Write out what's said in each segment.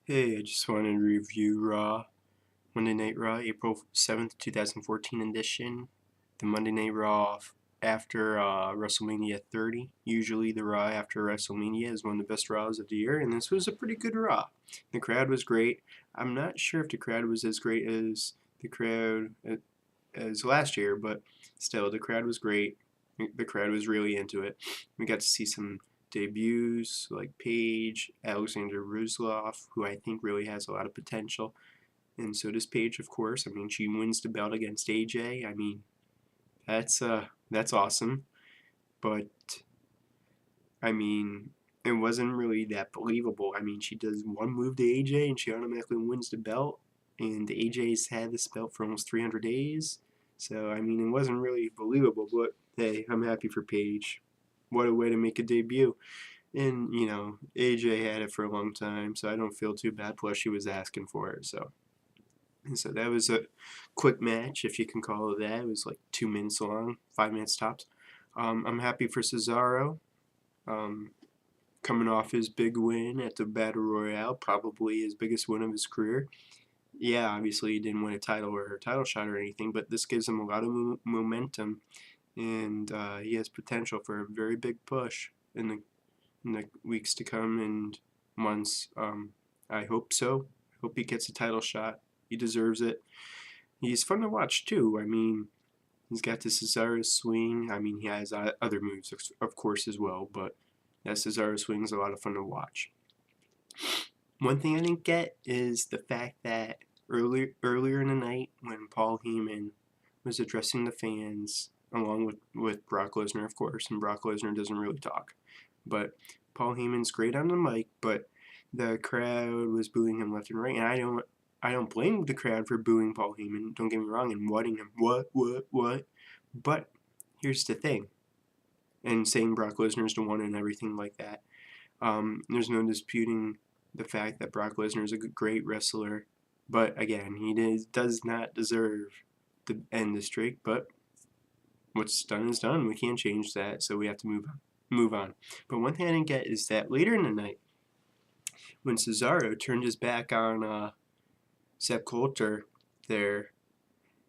Hey, I just wanted to review Raw, Monday Night Raw, April 7th, 2014 edition. The Monday Night Raw after WrestleMania 30. Usually the Raw after WrestleMania is one of the best Raws of the year, and this was a pretty good Raw. The crowd was great. I'm not sure if the crowd was as great as the crowd as last year, but still, the crowd was great. The crowd was really into it. We got to see some debuts like Paige, Alexander Ruzlov, who I think really has a lot of potential, and so does Paige, of course. I mean, she wins the belt against AJ. I mean, that's awesome. But I mean, it wasn't really that believable. I mean, she does one move to AJ and she automatically wins the belt, and AJ's had this belt for almost 300 days. So, I mean, it wasn't really believable, but hey, I'm happy for Paige. What a way to make a debut. And, AJ had it for a long time, so I don't feel too bad. Plus, she was asking for it, so. And so that was a quick match, if you can call it that. It was like 2 minutes long, 5 minutes tops. I'm happy for Cesaro. Um, Coming off his big win at the Battle Royale, probably his biggest win of his career. Yeah, obviously he didn't win a title or a title shot or anything, but this gives him a lot of momentum, and he has potential for a very big push in the weeks to come and months. I hope so. I hope he gets a title shot. He deserves it. He's fun to watch too. I mean, he's got the Cesaro swing. I mean, he has other moves, of course, as well, but that Cesaro swing is a lot of fun to watch. One thing I didn't get is the fact that earlier in the night, when Paul Heyman was addressing the fans, along with Brock Lesnar, of course, and Brock Lesnar doesn't really talk, but Paul Heyman's great on the mic, but the crowd was booing him left and right, and I don't blame the crowd for booing Paul Heyman. Don't get me wrong, and whatting him, what? But here's the thing, and saying Brock Lesnar's the one and everything like that. There's no disputing the fact that Brock Lesnar is a great wrestler, but again, he does not deserve to end the streak. But what's done is done. We can't change that, so we have to move on. But one thing I didn't get is that later in the night, when Cesaro turned his back on Sepp Coulter there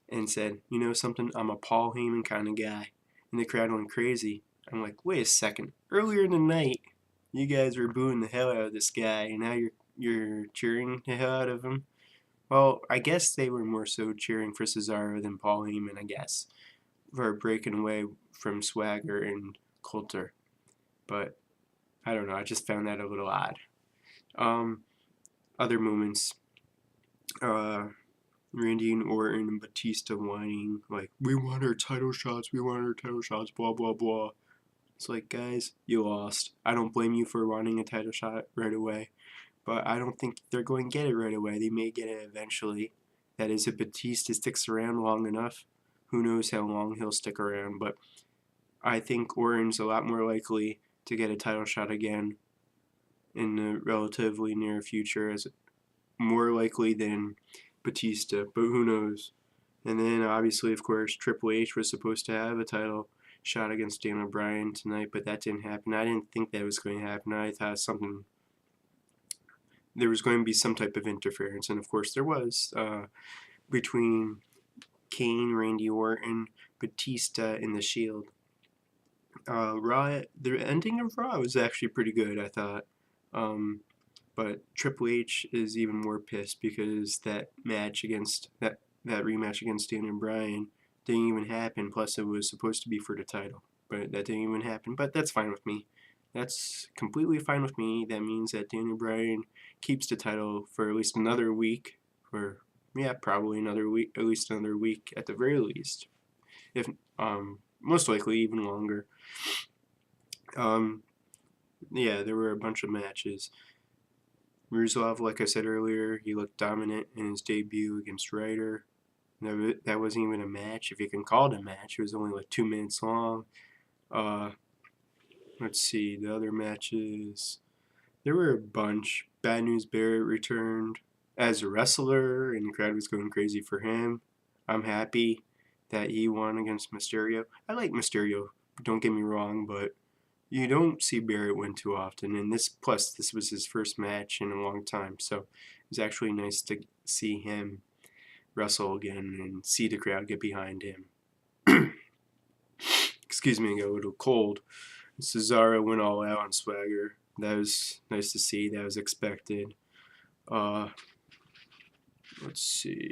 and said, "You know something? I'm a Paul Heyman kind of guy," and the crowd went crazy. I'm like, wait a second. Earlier in the night, you guys were booing the hell out of this guy, and now you're cheering the hell out of him. Well, I guess they were more so cheering for Cesaro than Paul Heyman, I guess, for breaking away from Swagger and Coulter. But I don't know. I just found that a little odd. Um, Other moments. Uh, Randy and Orton and Batista whining like, "We want our title shots. We want our title shots." Blah blah blah. It's like, guys, you lost. I don't blame you for wanting a title shot right away, but I don't think they're going to get it right away. They may get it eventually. That is, if Batista sticks around long enough. Who knows how long he'll stick around, but I think Orton's a lot more likely to get a title shot again in the relatively near future, as more likely than Batista, but who knows? And then obviously, of course, Triple H was supposed to have a title shot against Daniel Bryan tonight, but that didn't happen. I didn't think that was going to happen. I thought there was going to be some type of interference, and of course there was, between Kane, Randy Orton, Batista, and The Shield. The ending of Raw was actually pretty good, I thought. Um, but Triple H is even more pissed because that rematch against Daniel Bryan didn't even happen. Plus, it was supposed to be for the title, but that didn't even happen. But that's fine with me. That's completely fine with me. That means that Daniel Bryan keeps the title for at least another week, or yeah, probably another week, at least another week at the very least. If most likely even longer. Um, yeah, there were a bunch of matches. Ruzlov, like I said earlier, he looked dominant in his debut against Ryder. That wasn't even a match, if you can call it a match. It was only like 2 minutes long. Uh, let's see, the other matches. There were a bunch. Bad News Barrett returned as a wrestler, and the crowd was going crazy for him. I'm happy that he won against Mysterio. I like Mysterio, don't get me wrong, but you don't see Barrett win too often, and this was his first match in a long time, so it was actually nice to see him wrestle again and see the crowd get behind him. Excuse me, I got a little cold. Cesaro went all out on Swagger. That was nice to see. That was expected. Let's see.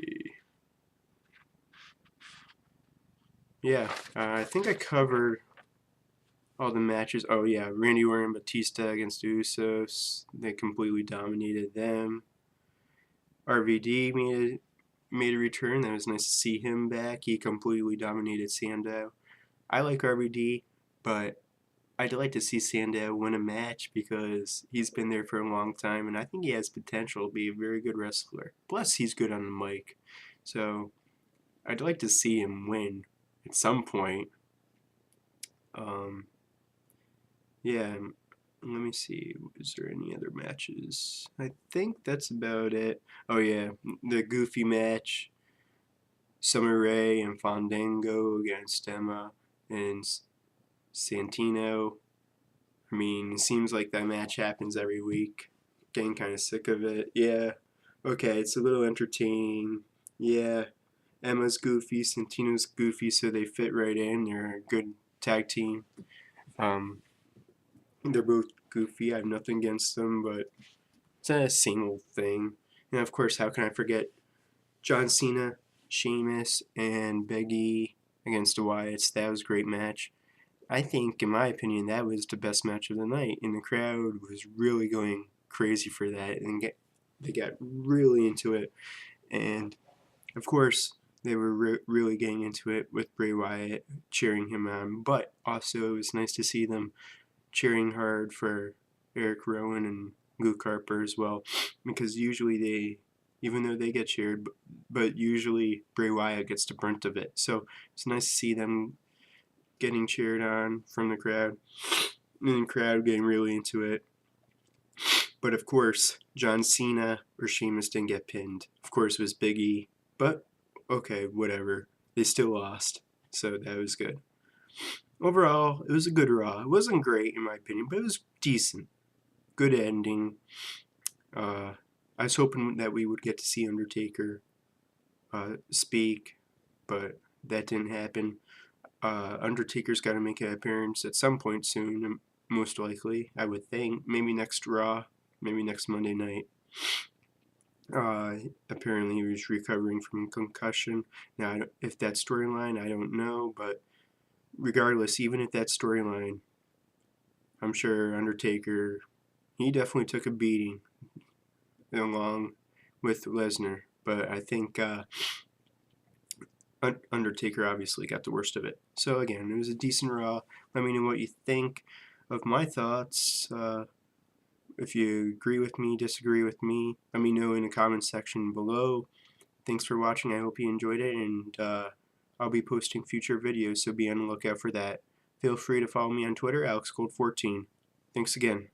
Yeah, I think I covered all the matches. Oh yeah, Randy Orton and Batista against the Usos. They completely dominated them. RVD made a return. That was nice to see him back. He completely dominated Sandow. I like RVD, but I'd like to see Sandow win a match because he's been there for a long time, and I think he has potential to be a very good wrestler. Plus, he's good on the mic. So, I'd like to see him win at some point. Yeah, let me see. Is there any other matches? I think that's about it. Oh yeah, the Goofy match. Summer Rae and Fandango against Emma and Santino. I mean, it seems like that match happens every week. Getting kind of sick of it. Yeah. Okay, it's a little entertaining. Yeah. Emma's goofy, Santino's goofy, so they fit right in. They're a good tag team. They're both goofy. I have nothing against them, but it's a same old thing. And of course, how can I forget John Cena, Sheamus, and Big E against the Wyatts? That was a great match. I think, in my opinion, that was the best match of the night, and the crowd was really going crazy for that, and they got really into it. And of course, they were really getting into it with Bray Wyatt cheering him on, but also it was nice to see them cheering hard for Eric Rowan and Luke Harper as well, because usually even though they get cheered, but usually Bray Wyatt gets the brunt of it. So it's nice to see them getting cheered on from the crowd, and the crowd getting really into it. But of course, John Cena or Sheamus didn't get pinned. Of course, it was Big E, but okay, whatever. They still lost, so that was good. Overall, it was a good Raw. It wasn't great in my opinion, but it was decent. Good ending. I was hoping that we would get to see Undertaker speak, but that didn't happen. Undertaker's got to make an appearance at some point soon, most likely, I would think. Maybe next Raw, maybe next Monday night. Apparently he was recovering from concussion. Now, if that storyline, I don't know, but regardless, even if that storyline, I'm sure Undertaker, he definitely took a beating along with Lesnar, but I think Undertaker obviously got the worst of it. So again, it was a decent Raw. Let me know what you think of my thoughts. If you agree with me, disagree with me, let me know in the comments section below. Thanks for watching. I hope you enjoyed it, and I'll be posting future videos, so be on the lookout for that. Feel free to follow me on Twitter, AlexGold14. Thanks again.